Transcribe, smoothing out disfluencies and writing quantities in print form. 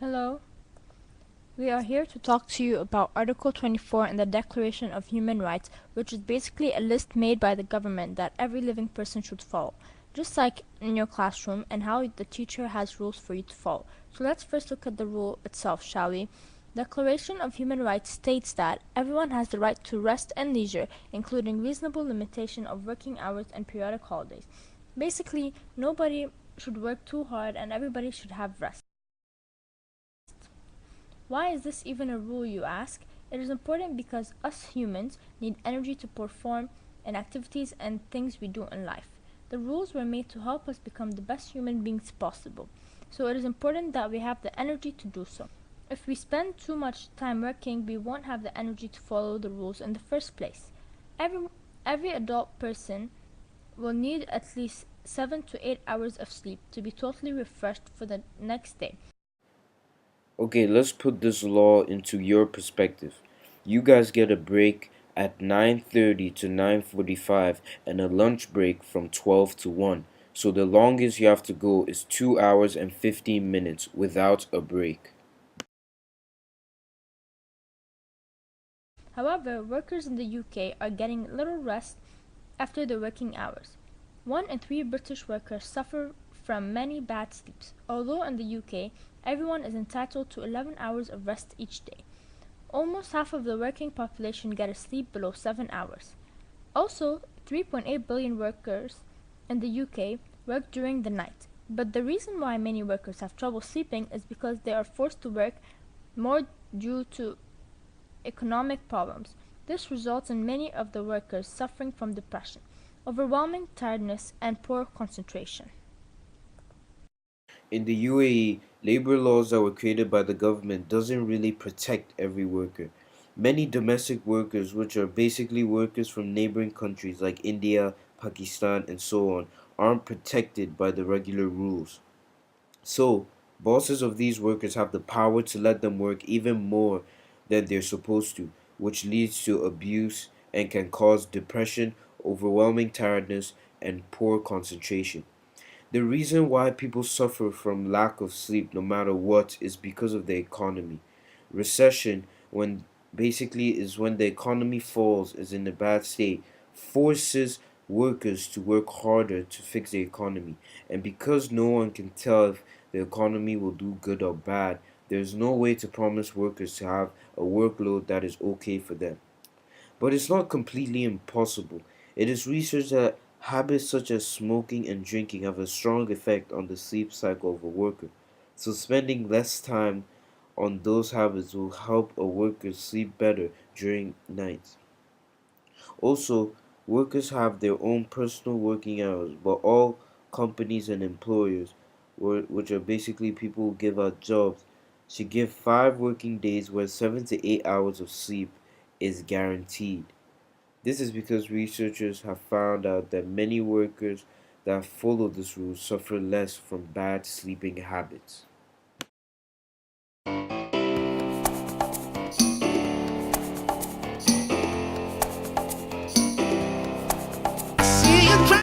Hello, we are here to talk to you about Article 24 in the Declaration of Human Rights, which is basically a list made by the government that every living person should follow, just like in your classroom and how the teacher has rules for you to follow. So let's first look at the rule itself, shall we? Declaration of Human Rights states that everyone has the right to rest and leisure, including reasonable limitation of working hours and periodic holidays. Basically, nobody should work too hard and everybody should have rest. Why is this even a rule, you ask? It is important because us humans need energy to perform in activities and things we do in life. The rules were made to help us become the best human beings possible, so it is important that we have the energy to do so. If we spend too much time working, we won't have the energy to follow the rules in the first place. Every, every adult person will need at least 7 to 8 hours of sleep to be totally refreshed for the next day. Okay, let's put this law into your perspective. You guys get a break at 9:30 to 9:45 and a lunch break from 12 to 1. So the longest you have to go is 2 hours and 15 minutes without a break. However, workers in the UK are getting little rest after their working hours. 1 in 3 British workers suffer from many bad sleeps, although in the UK everyone is entitled to 11 hours of rest each day. Almost half of the working population get a sleep below 7 hours. Also, 3.8 billion workers in the UK work during the night. But the reason why many workers have trouble sleeping is because they are forced to work more due to economic problems. This results in many of the workers suffering from depression, overwhelming tiredness, and poor concentration. In the UAE, labor laws that were created by the government doesn't really protect every worker. Many domestic workers, which are basically workers from neighboring countries like India, Pakistan, and so on, aren't protected by the regular rules. So, bosses of these workers have the power to let them work even more than they're supposed to, which leads to abuse and can cause depression, overwhelming tiredness, and poor concentration. The reason why people suffer from lack of sleep no matter what is because of the economy. Recession, when basically is when the economy falls, is in a bad state, forces workers to work harder to fix the economy. And because no one can tell if the economy will do good or bad, there's no way to promise workers to have a workload that is okay for them. But it's not completely impossible. It is researched that habits such as smoking and drinking have a strong effect on the sleep cycle of a worker. So spending less time on those habits will help a worker sleep better during nights. Also, workers have their own personal working hours, but all companies and employers, which are basically people who give out jobs, should give 5 working days where 7 to 8 hours of sleep is guaranteed. This is because researchers have found out that many workers that follow this rule suffer less from bad sleeping habits.